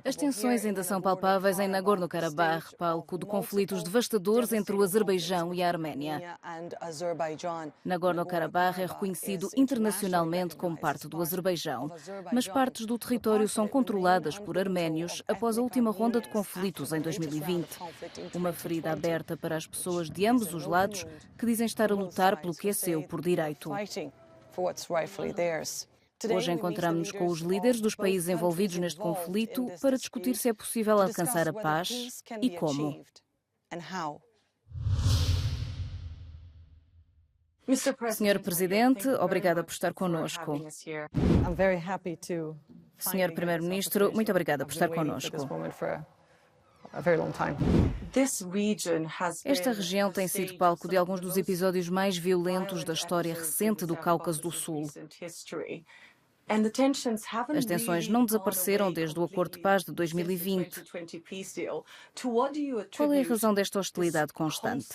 As tensões ainda são palpáveis em Nagorno-Karabakh, palco de conflitos devastadores entre o Azerbaijão e a Arménia. Nagorno-Karabakh é reconhecido internacionalmente como parte do Azerbaijão, mas partes do território são controladas por arménios após a última ronda de conflitos em 2020. Uma ferida aberta para as pessoas de ambos os lados que dizem estar a lutar pelo que é seu por direito. Hoje encontramos-nos com os líderes dos países envolvidos neste conflito para discutir se é possível alcançar a paz e como. Senhor Presidente, obrigada por estar conosco. Senhor Primeiro-Ministro, muito obrigada por estar conosco. Esta região tem sido palco de alguns dos episódios mais violentos da história recente do Cáucaso do Sul. As tensões não desapareceram desde o Acordo de Paz de 2020. Qual é a razão desta hostilidade constante?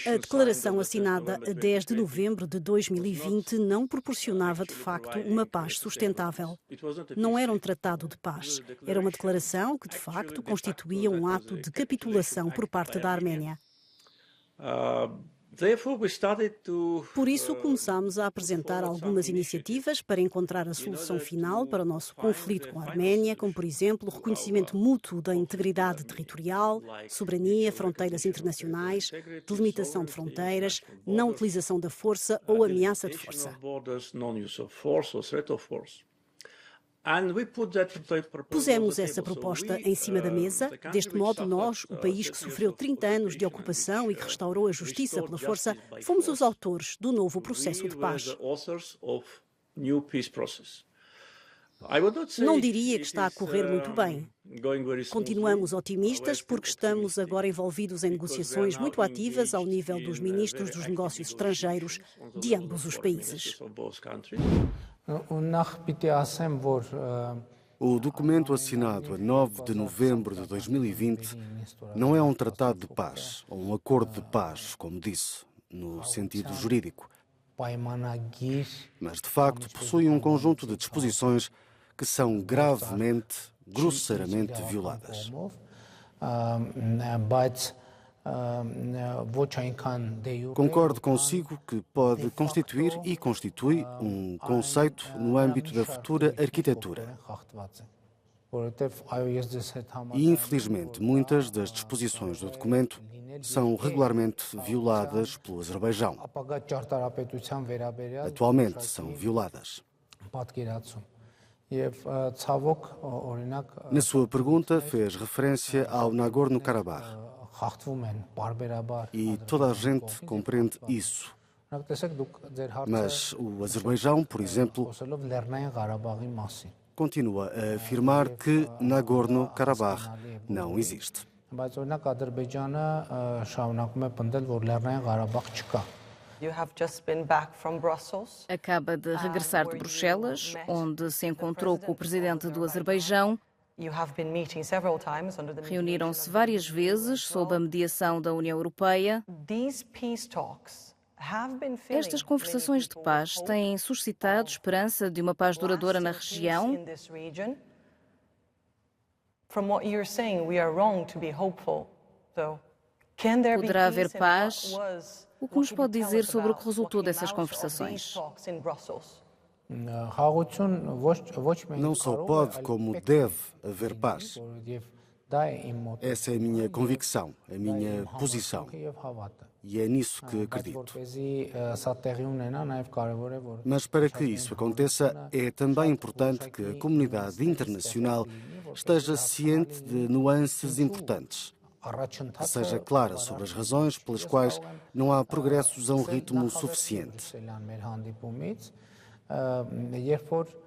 A declaração assinada a 10 de novembro de 2020 não proporcionava, de facto, uma paz sustentável. Não era um tratado de paz. Era uma declaração que, de facto, constituía um ato de capitulação por parte da Arménia. Por isso, começámos a apresentar algumas iniciativas para encontrar a solução final para o nosso conflito com a Arménia, como, por exemplo, o reconhecimento mútuo da integridade territorial, soberania, fronteiras internacionais, delimitação de fronteiras, não utilização da força ou ameaça de força. Pusemos essa proposta em cima da mesa. Deste modo, nós, o país que sofreu 30 anos de ocupação e que restaurou a justiça pela força, fomos os autores do novo processo de paz. Não diria que está a correr muito bem. Continuamos otimistas porque estamos agora envolvidos em negociações muito ativas ao nível dos ministros dos negócios estrangeiros de ambos os países. O documento assinado a 9 de novembro de 2020 não é um tratado de paz ou um acordo de paz, como disse, no sentido jurídico. Mas, de facto, possui um conjunto de disposições que são gravemente, grosseiramente violadas. Concordo consigo que pode constituir e constitui um conceito no âmbito da futura arquitetura. E, infelizmente, muitas das disposições do documento são regularmente violadas pelo Azerbaijão. Atualmente são violadas. Na sua pergunta, fez referência ao Nagorno-Karabakh. E toda a gente compreende isso. Mas o Azerbaijão, por exemplo, continua a afirmar que Nagorno-Karabakh não existe. Acaba de regressar de Bruxelas, onde se encontrou com o presidente do Azerbaijão. Reuniram-se várias vezes sob a mediação da União Europeia. Estas conversações de paz têm suscitado esperança de uma paz duradoura na região? Poderá haver paz? O que nos pode dizer sobre o que resultou dessas conversações? Não só pode, como deve haver paz. Essa é a minha convicção, a minha posição. E é nisso que acredito. Mas para que isso aconteça, é também importante que a comunidade internacional esteja ciente de nuances importantes. Que seja clara sobre as razões pelas quais não há progressos a um ritmo suficiente.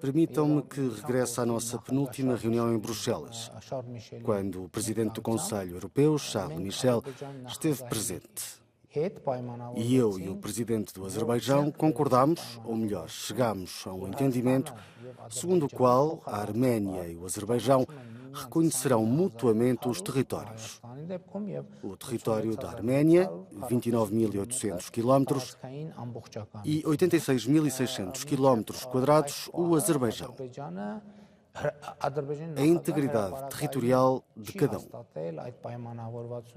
Permitam-me que regresse à nossa penúltima reunião em Bruxelas, quando o Presidente do Conselho Europeu, Charles Michel, esteve presente. E eu e o presidente do Azerbaijão concordámos, ou melhor, chegámos a um entendimento segundo o qual a Arménia e o Azerbaijão reconhecerão mutuamente os territórios. O território da Arménia, 29.800 quilómetros, e 86.600 quilómetros quadrados, o Azerbaijão. A integridade territorial de cada um.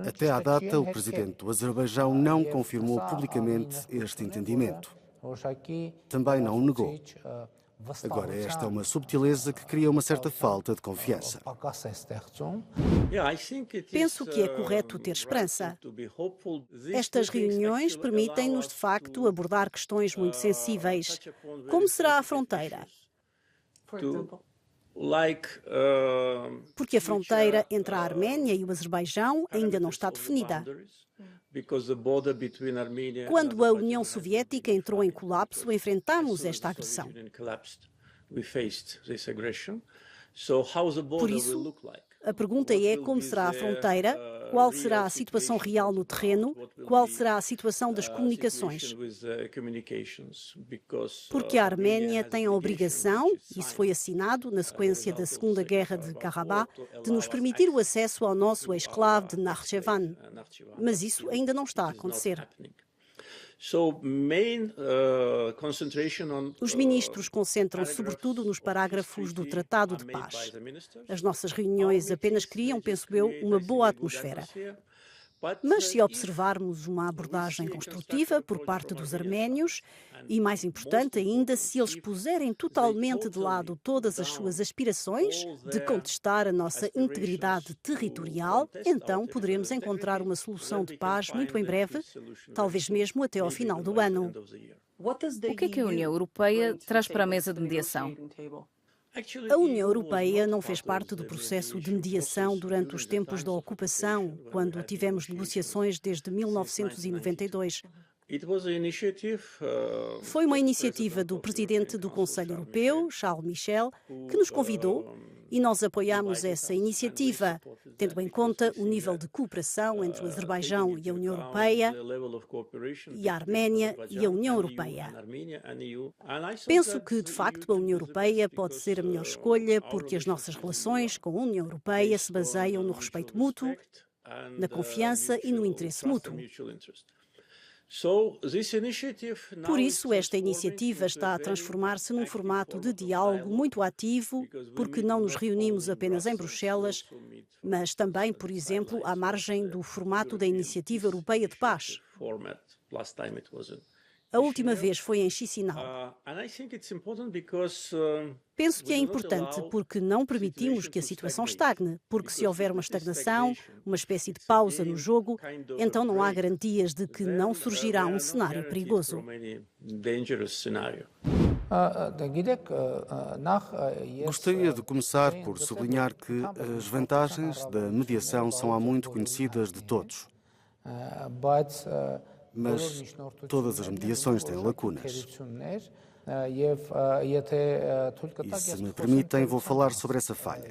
Até à data, o presidente do Azerbaijão não confirmou publicamente este entendimento. Também não o negou. Agora, esta é uma subtileza que cria uma certa falta de confiança. Penso que é correto ter esperança. Estas reuniões permitem-nos, de facto, abordar questões muito sensíveis. Como será a fronteira? Porque a fronteira entre a Arménia e o Azerbaijão ainda não está definida. Quando a União Soviética entrou em colapso, enfrentámos esta agressão. Por isso, a pergunta é como será a fronteira, qual será a situação real no terreno, qual será a situação das comunicações. Porque a Arménia tem a obrigação, isso foi assinado na sequência da Segunda Guerra de Karabakh, de nos permitir o acesso ao nosso exclave de Nakhchivan. Mas isso ainda não está a acontecer. Os ministros concentram-se sobretudo nos parágrafos do Tratado de Paz. As nossas reuniões apenas criam, penso eu, uma boa atmosfera. Mas se observarmos uma abordagem construtiva por parte dos arménios, e mais importante ainda, se eles puserem totalmente de lado todas as suas aspirações de contestar a nossa integridade territorial, então poderemos encontrar uma solução de paz muito em breve, talvez mesmo até ao final do ano. O que é que a União Europeia traz para a mesa de mediação? A União Europeia não fez parte do processo de mediação durante os tempos da ocupação, quando tivemos negociações desde 1992. Foi uma iniciativa do presidente do Conselho Europeu, Charles Michel, que nos convidou e nós apoiámos essa iniciativa, tendo em conta o nível de cooperação entre o Azerbaijão e a União Europeia, e a Arménia e a União Europeia. Penso que, de facto, a União Europeia pode ser a melhor escolha porque as nossas relações com a União Europeia se baseiam no respeito mútuo, na confiança e no interesse mútuo. Por isso, esta iniciativa está a transformar-se num formato de diálogo muito ativo, porque não nos reunimos apenas em Bruxelas, mas também, por exemplo, à margem do formato da Iniciativa Europeia de Paz. A última vez foi em Chisinau. Penso que é importante porque não permitimos que a situação estagne, porque se houver uma estagnação, uma espécie de pausa no jogo, então não há garantias de que não surgirá um cenário perigoso. Gostaria de começar por sublinhar que as vantagens da mediação são há muito conhecidas de todos. Mas todas as mediações têm lacunas. E se me permitem, vou falar sobre essa falha.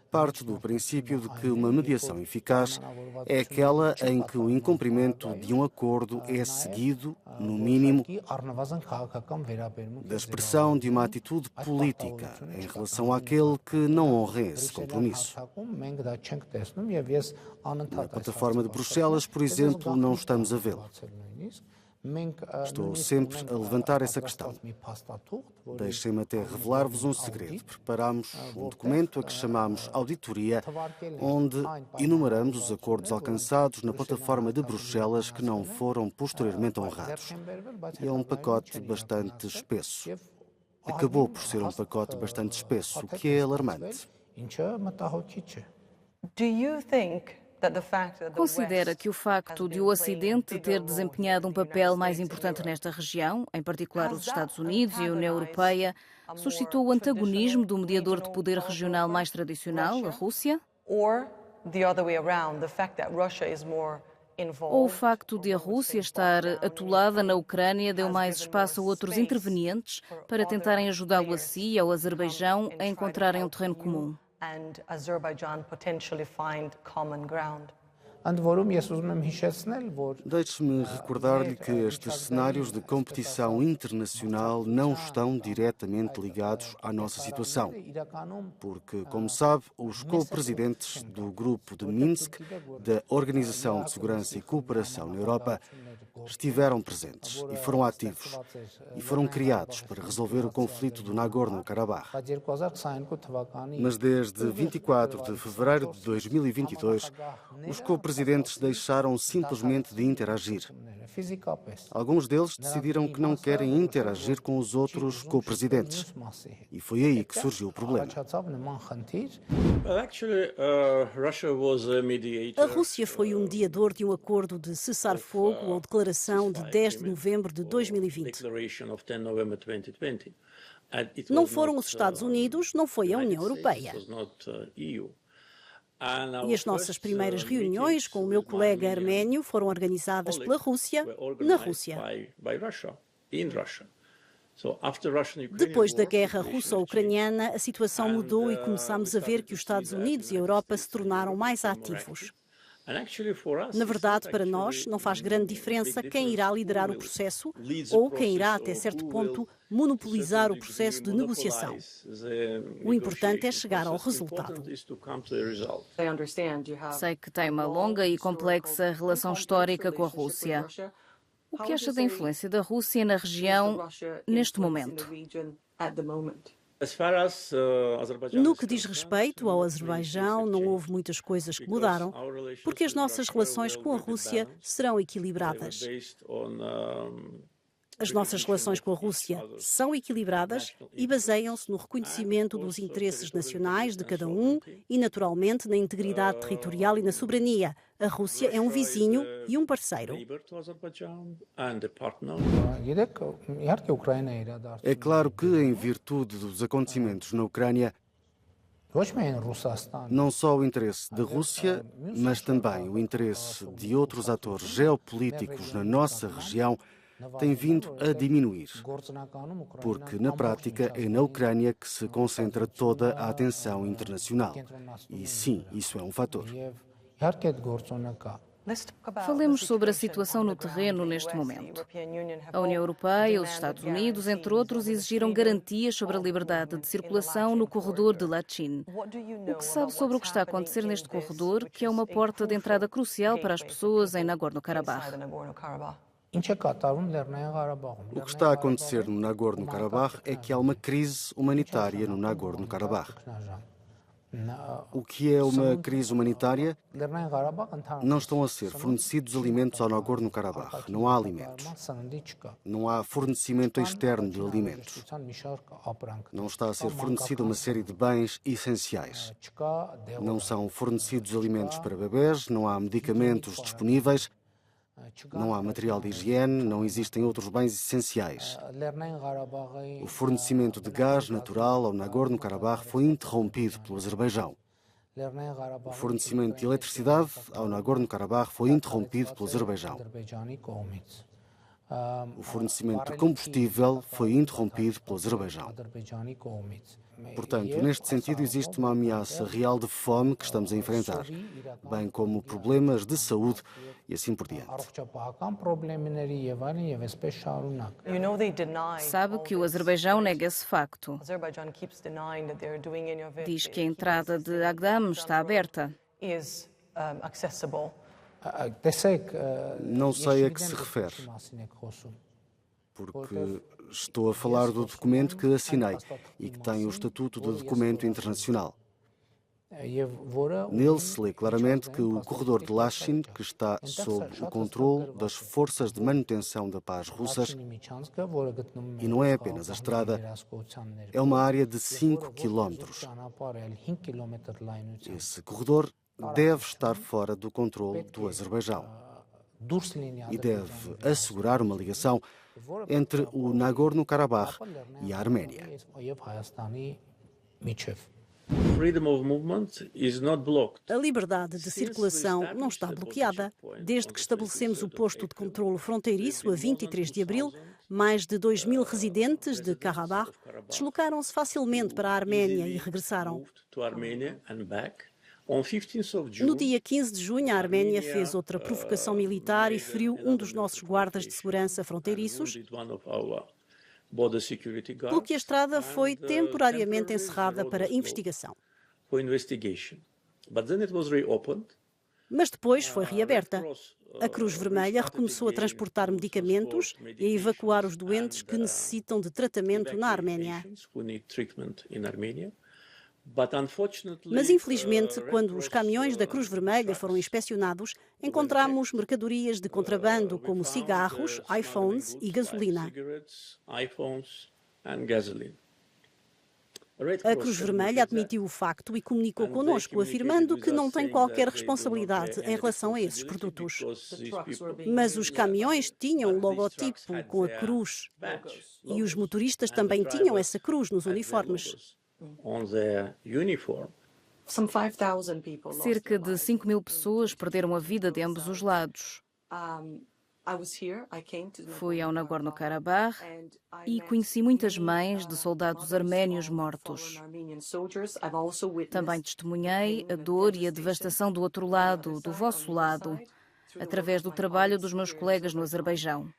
Parte do princípio de que uma mediação eficaz é aquela em que o incumprimento de um acordo é seguido, no mínimo, da expressão de uma atitude política em relação àquele que não honra esse compromisso. Na plataforma de Bruxelas, por exemplo, não estamos a vê-lo. Estou sempre a levantar essa questão. Deixem-me até revelar-vos um segredo. Preparámos um documento a que chamamos Auditoria, onde enumeramos os acordos alcançados na plataforma de Bruxelas que não foram posteriormente honrados. E é um pacote bastante espesso. Acabou por ser um pacote bastante espesso, o que é alarmante. Considera que o facto de o Ocidente ter desempenhado um papel mais importante nesta região, em particular os Estados Unidos e a União Europeia, suscitou o antagonismo do mediador de poder regional mais tradicional, a Rússia? Ou o facto de a Rússia estar atolada na Ucrânia deu mais espaço a outros intervenientes para tentarem ajudá-lo a si e ao Azerbaijão a encontrarem um terreno comum? Deixe-me recordar-lhe que estes cenários de competição internacional não estão diretamente ligados à nossa situação, porque, como sabe, os co-presidentes do Grupo de Minsk, da Organização de Segurança e Cooperação na Europa, estiveram presentes e foram ativos e foram criados para resolver o conflito do Nagorno-Karabakh. Mas desde 24 de fevereiro de 2022, os co-presidentes deixaram simplesmente de interagir. Alguns deles decidiram que não querem interagir com os outros co-presidentes. E foi aí que surgiu o problema. A Rússia foi o mediador de um acordo de cessar-fogo ou declaração de 10 de novembro de 2020. Não foram os Estados Unidos, não foi a União Europeia. E as nossas primeiras reuniões com o meu colega arménio foram organizadas pela Rússia, na Rússia. Depois da guerra russo-ucraniana, a situação mudou e começámos a ver que os Estados Unidos e a Europa se tornaram mais ativos. Na verdade, para nós, não faz grande diferença quem irá liderar o processo ou quem irá, até certo ponto, monopolizar o processo de negociação. O importante é chegar ao resultado. Sei que tem uma longa e complexa relação histórica com a Rússia. O que acha da influência da Rússia na região neste momento? No que diz respeito ao Azerbaijão, não houve muitas coisas que mudaram, porque as nossas relações com a Rússia serão equilibradas. As nossas relações com a Rússia são equilibradas e baseiam-se no reconhecimento dos interesses nacionais de cada um e, naturalmente, na integridade territorial e na soberania. A Rússia é um vizinho e um parceiro. É claro que, em virtude dos acontecimentos na Ucrânia, não só o interesse da Rússia, mas também o interesse de outros atores geopolíticos na nossa região tem vindo a diminuir, porque na prática é na Ucrânia que se concentra toda a atenção internacional. E sim, isso é um fator. Falemos sobre a situação no terreno neste momento. A União Europeia, os Estados Unidos, entre outros, exigiram garantias sobre a liberdade de circulação no corredor de Lachin. O que sabe sobre o que está a acontecer neste corredor, que é uma porta de entrada crucial para as pessoas em Nagorno-Karabakh? O que está a acontecer no Nagorno-Karabakh é que há uma crise humanitária no Nagorno-Karabakh. O que é uma crise humanitária? Não estão a ser fornecidos alimentos ao Nagorno-Karabakh. Não há alimentos. Não há fornecimento externo de alimentos. Não está a ser fornecida uma série de bens essenciais. Não são fornecidos alimentos para bebés, não há medicamentos disponíveis, não há material de higiene, não existem outros bens essenciais. O fornecimento de gás natural ao Nagorno-Karabakh foi interrompido pelo Azerbaijão. O fornecimento de eletricidade ao Nagorno-Karabakh foi interrompido pelo Azerbaijão. O fornecimento de combustível foi interrompido pelo Azerbaijão. Portanto, neste sentido, existe uma ameaça real de fome que estamos a enfrentar, bem como problemas de saúde e assim por diante. Sabe que o Azerbaijão nega esse facto. Diz que a entrada de Agdam está aberta. Não sei a que se refere, porque estou a falar do documento que assinei e que tem o estatuto de documento internacional. Nele se lê claramente que o corredor de Lachin, que está sob o controle das forças de manutenção da paz russas, e não é apenas a estrada, é uma área de 5 quilómetros. Esse corredor deve estar fora do controle do Azerbaijão e deve assegurar uma ligação entre o Nagorno-Karabakh e a Arménia. A liberdade de circulação não está bloqueada. Desde que estabelecemos o posto de controlo fronteiriço a 23 de abril, mais de 2.000 residentes de Karabakh deslocaram-se facilmente para a Arménia e regressaram. No dia 15 de junho, a Arménia fez outra provocação militar e feriu um dos nossos guardas de segurança fronteiriços, pelo que a estrada foi temporariamente encerrada para investigação. Mas depois foi reaberta. A Cruz Vermelha recomeçou a transportar medicamentos e a evacuar os doentes que necessitam de tratamento na Arménia. Mas, infelizmente, quando os caminhões da Cruz Vermelha foram inspecionados, encontramos mercadorias de contrabando como cigarros, iPhones e gasolina. A Cruz Vermelha admitiu o facto e comunicou connosco, afirmando que não tem qualquer responsabilidade em relação a esses produtos. Mas os caminhões tinham o logotipo com a cruz e os motoristas também tinham essa cruz nos uniformes. Cerca de 5.000 pessoas perderam a vida de ambos os lados. Fui ao Nagorno-Karabakh e conheci muitas mães de soldados arménios mortos. Também testemunhei a dor e a devastação do outro lado, do vosso lado, através do trabalho dos meus colegas no Azerbaijão.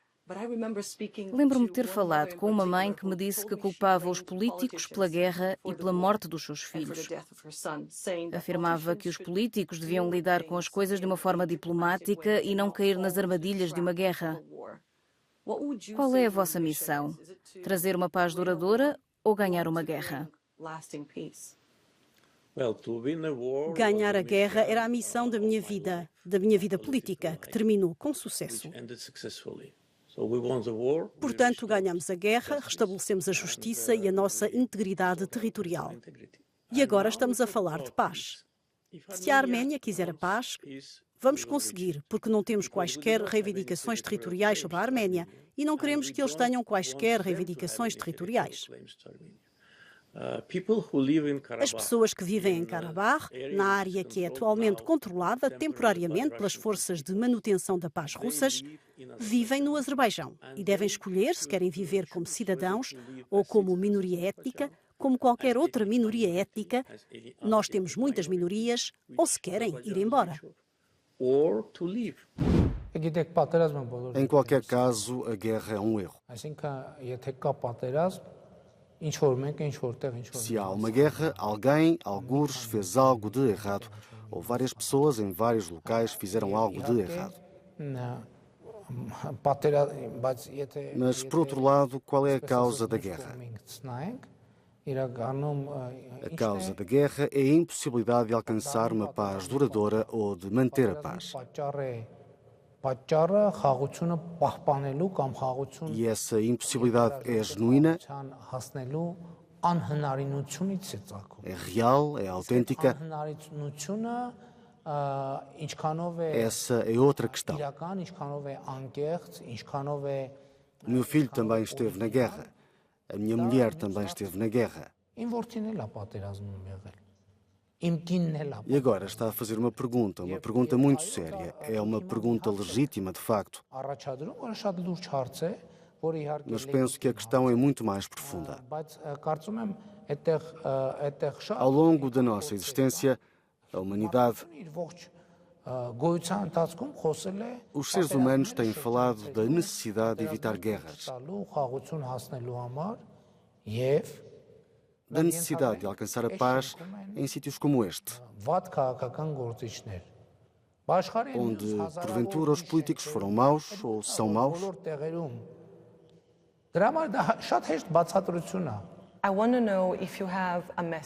Lembro-me de ter falado com uma mãe que me disse que culpava os políticos pela guerra e pela morte dos seus filhos. Afirmava que os políticos deviam lidar com as coisas de uma forma diplomática e não cair nas armadilhas de uma guerra. Qual é a vossa missão? Trazer uma paz duradoura ou ganhar uma guerra? Ganhar a guerra era a missão da minha vida política, que terminou com sucesso. Portanto, ganhamos a guerra, restabelecemos a justiça e a nossa integridade territorial. E agora estamos a falar de paz. Se a Arménia quiser a paz, vamos conseguir, porque não temos quaisquer reivindicações territoriais sobre a Arménia e não queremos que eles tenham quaisquer reivindicações territoriais. As pessoas que vivem em Karabakh, na área que é atualmente controlada temporariamente pelas forças de manutenção da paz russas, vivem no Azerbaijão e devem escolher se querem viver como cidadãos ou como minoria étnica, como qualquer outra minoria étnica. Nós temos muitas minorias, ou se querem ir embora. Em qualquer caso, a guerra é um erro. Se há uma guerra, alguém, algures, fez algo de errado, ou várias pessoas em vários locais fizeram algo de errado. Mas, por outro lado, qual é a causa da guerra? A causa da guerra é a impossibilidade de alcançar uma paz duradoura ou de manter a paz. E essa impossibilidade é genuína, é real, é autêntica. Essa é outra questão. O meu filho também esteve na guerra. A minha mulher também esteve na guerra. E agora está a fazer uma pergunta muito séria. É uma pergunta legítima, de facto. Mas penso que a questão é muito mais profunda. Ao longo da nossa existência, a humanidade, os seres humanos têm falado da necessidade de evitar guerras, da necessidade de alcançar a paz em sítios como este, onde, porventura, os políticos foram maus ou são maus.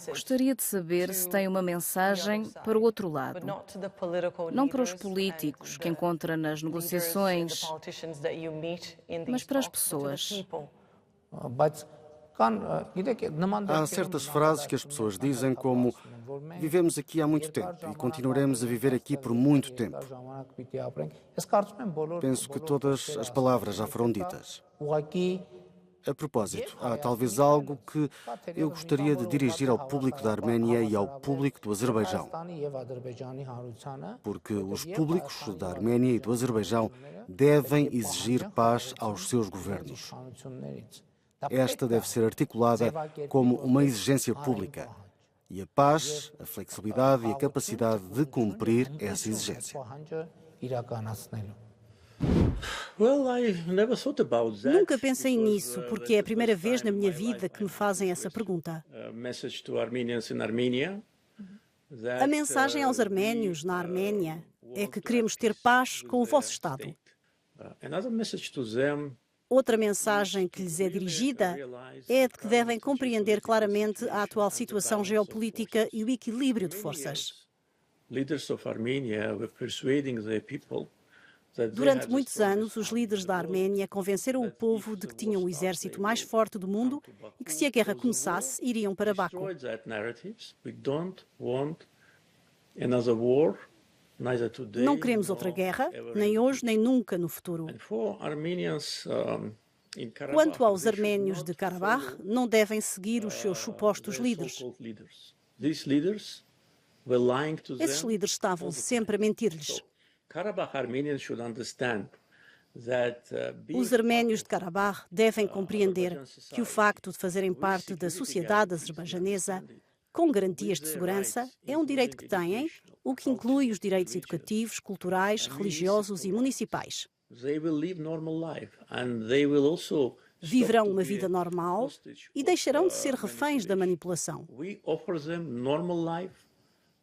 Gostaria de saber se tem uma mensagem para o outro lado, não para os políticos que encontra nas negociações, mas para as pessoas. Há certas frases que as pessoas dizem como vivemos aqui há muito tempo e continuaremos a viver aqui por muito tempo. Penso que todas as palavras já foram ditas. A propósito, há talvez algo que eu gostaria de dirigir ao público da Arménia e ao público do Azerbaijão. Porque os públicos da Arménia e do Azerbaijão devem exigir paz aos seus governos. Esta deve ser articulada como uma exigência pública. e a paz, a flexibilidade e a capacidade de cumprir essa exigência. Nunca pensei nisso, porque é a primeira vez na minha vida que me fazem essa pergunta. A mensagem aos arménios na Arménia é que queremos ter paz com o vosso Estado. Outra mensagem que lhes é dirigida é de que devem compreender claramente a atual situação geopolítica e o equilíbrio de forças. Durante muitos anos, os líderes da Arménia convenceram o povo de que tinham o exército mais forte do mundo e que, se a guerra começasse, iriam para Baku. Não queremos outra guerra, nem hoje, nem nunca no futuro. Quanto aos arménios de Karabakh, não devem seguir os seus supostos líderes. Esses líderes estavam sempre a mentir-lhes. Os arménios de Karabakh devem compreender que o facto de fazerem parte da sociedade azerbaijanesa, com garantias de segurança, é um direito que têm, o que inclui os direitos educativos, culturais, religiosos e municipais. Viverão uma vida normal e deixarão de ser reféns da manipulação.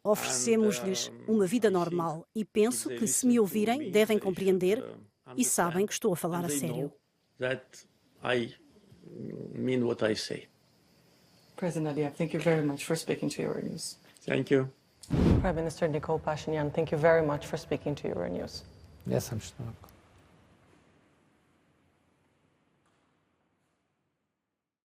Oferecemos-lhes uma vida normal e penso que, se me ouvirem, devem compreender e sabem que estou a falar a sério. President Aliyev, thank you very much for speaking to Euronews. Thank you. Prime Minister Nikol Pashinyan, thank you very much for speaking to Euronews. Я сам что